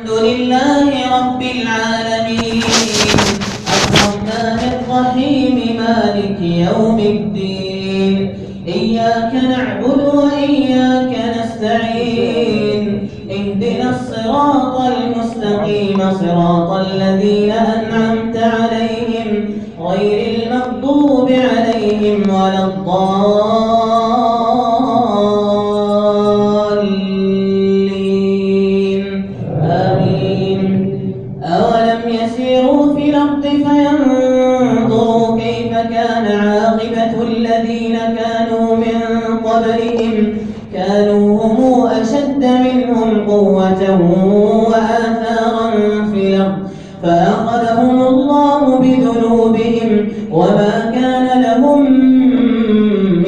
الحمد لله رب العالمين الرحمن الرحيم مالك يوم الدين إياك نعبد وإياك نستعين اهدنا الصراط المستقيم صراط الذين أنعمت عليهم غير المغضوب عليهم ولا الضالين آمين. أولم يسيروا في الأرض فينظروا كيف كان عاقبة الذين كانوا من قبلهم كانوا هم أشد منهم قوة وآثارا في الأرض فأخذهم الله بذنوبهم وما كان لهم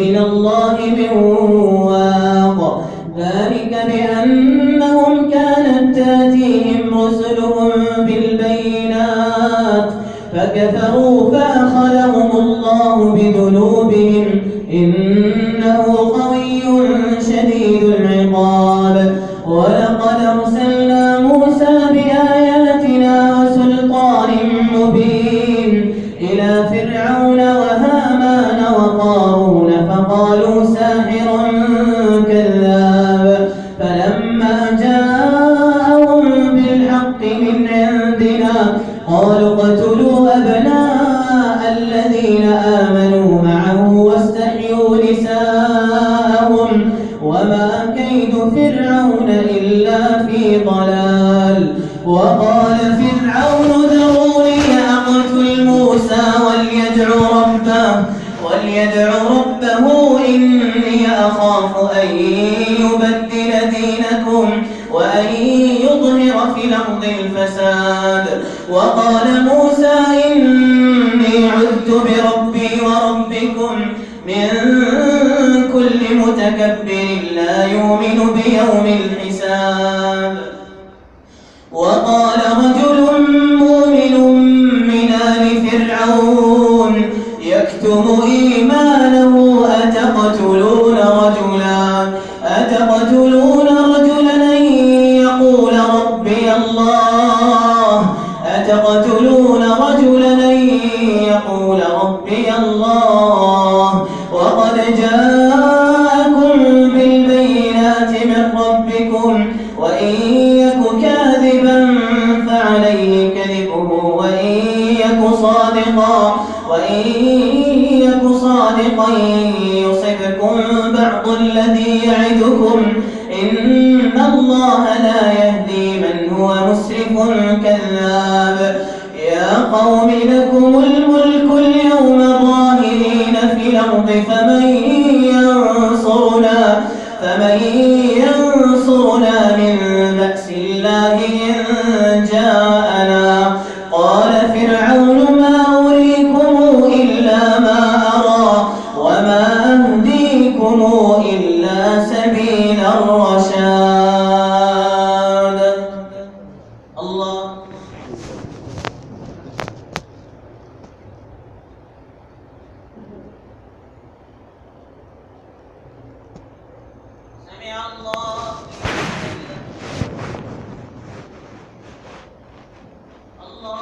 من الله من واق ذلك بأنهم كانت تأتيهم رسلهم بالبينات فكفروا فأخذهم الله بذنوبهم إنه قوي شديد العقاب. ولقد أرسلنا موسى بآياتنا وسلطان مبين إلى فرعون وهامان وقارون فقالوا ساحر كذاب فلما جاءهم بالحق من عندنا قالوا اقتلوا أبناء الذين آمنوا معه واستحيوا نساءهم وما كيد فرعون إلا في ضلال. وقال فرعون ذروني أقتل موسى وليدع ربه إني أخاف أن يبدل دينكم وأن يظهر في الأرض الفساد. وقال موسى إني عذت بربي وربكم من كل متكبر لا يؤمن بيوم الحساب. وقال رجل مؤمن من آل فرعون يكتم إيمانه أتقتلون رجلا أن يقول ربي الله وقد جاءكم بالبينات من ربكم وإن يك كاذبا فعليه كذبه وإن يك صادقا يصبكم بعض الذي يعدكم إن الله لا يهدي من هو مسرف كذاب. يا قوم لكم الملك اليوم ظاهرين في الأرض فمن ينصرنا من بأس الله إن جاءنا. قال فرعون ما أريكم إلا ما أرى وما أهديكم إلا سبيل الرشاد. الله سمع الله الله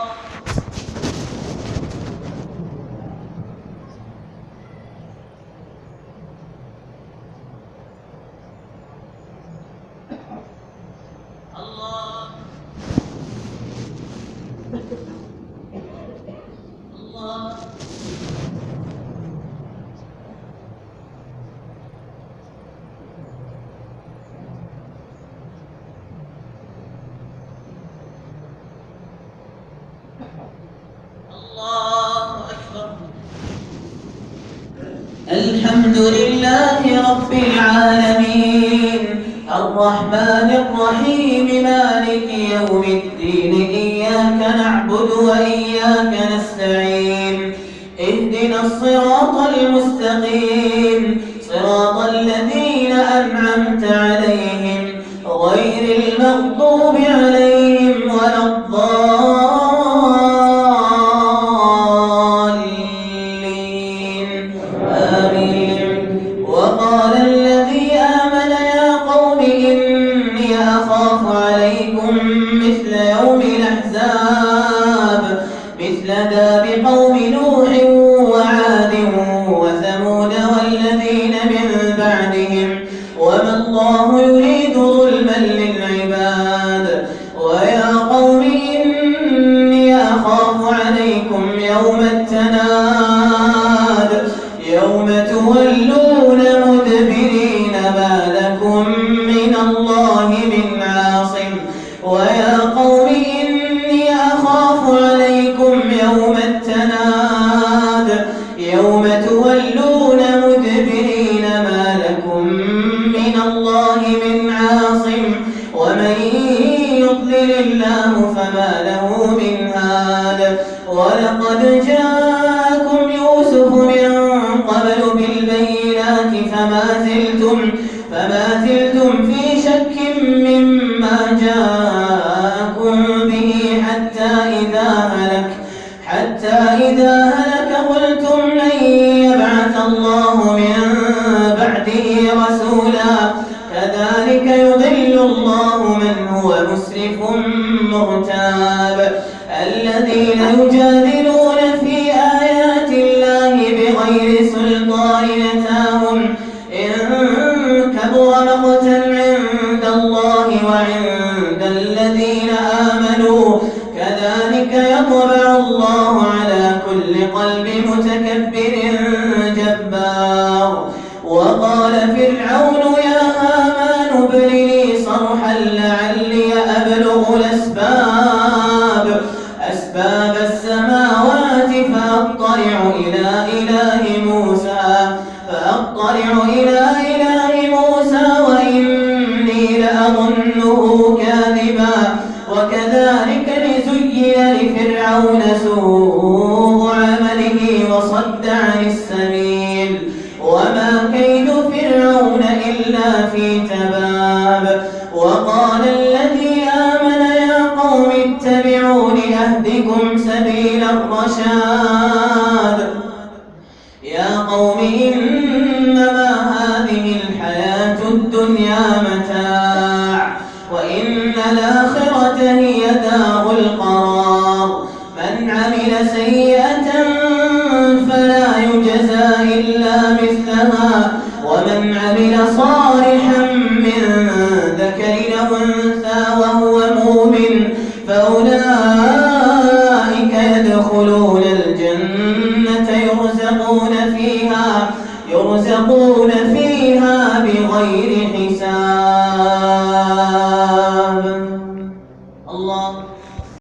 الحمد لله رب العالمين الرحمن الرحيم مالك يوم الدين إياك نعبد وإياك نستعين اهدنا الصراط المستقيم صراط الذين أنعمت عليهم غير المغضوب عليهم ولا الضالين آمين. وقال الذي آمن يا قوم إني أخاف عليكم مثل مثل يوم الأحزاب مثل داب قوم نوح وعاد وثمود والذين من بعدهم وما الله يريد ظلما للعباد ويا قوم إني أخاف عليكم يوم التناد يوم تولون مدبرين ما لكم من الله من عاصم ويا قوم إني أخاف عليكم يوم التناد يوم تولون مدبرين ما لكم من الله من عاصم ومن يضلل الله فما له من هاد ولقد جاءكم يوسف من قبل بالبينات فما زلتم في شك مما جاءكم به حتى إذا هلك قلتم لن يبعث الله من بعده رسولا كذلك يضل الله من هو مسرف مرتاب الذين يجادلون في آيات الله بغير سلطان أتاهم إن كبر مقتا عند الله وعند الذين آمنوا كذلك يطبع الله على كل قلب متكبر جبار وقال فرعون يا هامان ابن لي صرحا لعلي أبلغ أسباب السماوات فأطلع إلى إله موسى وإني لأظنه كاذبا وكذلك لزين لفرعون سوء عمله وصد عن السبيل وما كيد فرعون إلا في تباب وقال الذي آمن يا قوم اتبعون أهدكم سبيل الرشاد يا قوم إنما هذه الحياة الدنيا متاع وإن الآخرة هي دار القرار من عمل سيئة فلا يجزى إلا مثلها ومن عمل صالحا من ذكر أو أنثى وهو مؤمن فأولئك يدخلون الجنة يرزقون فيها بغير حساب الله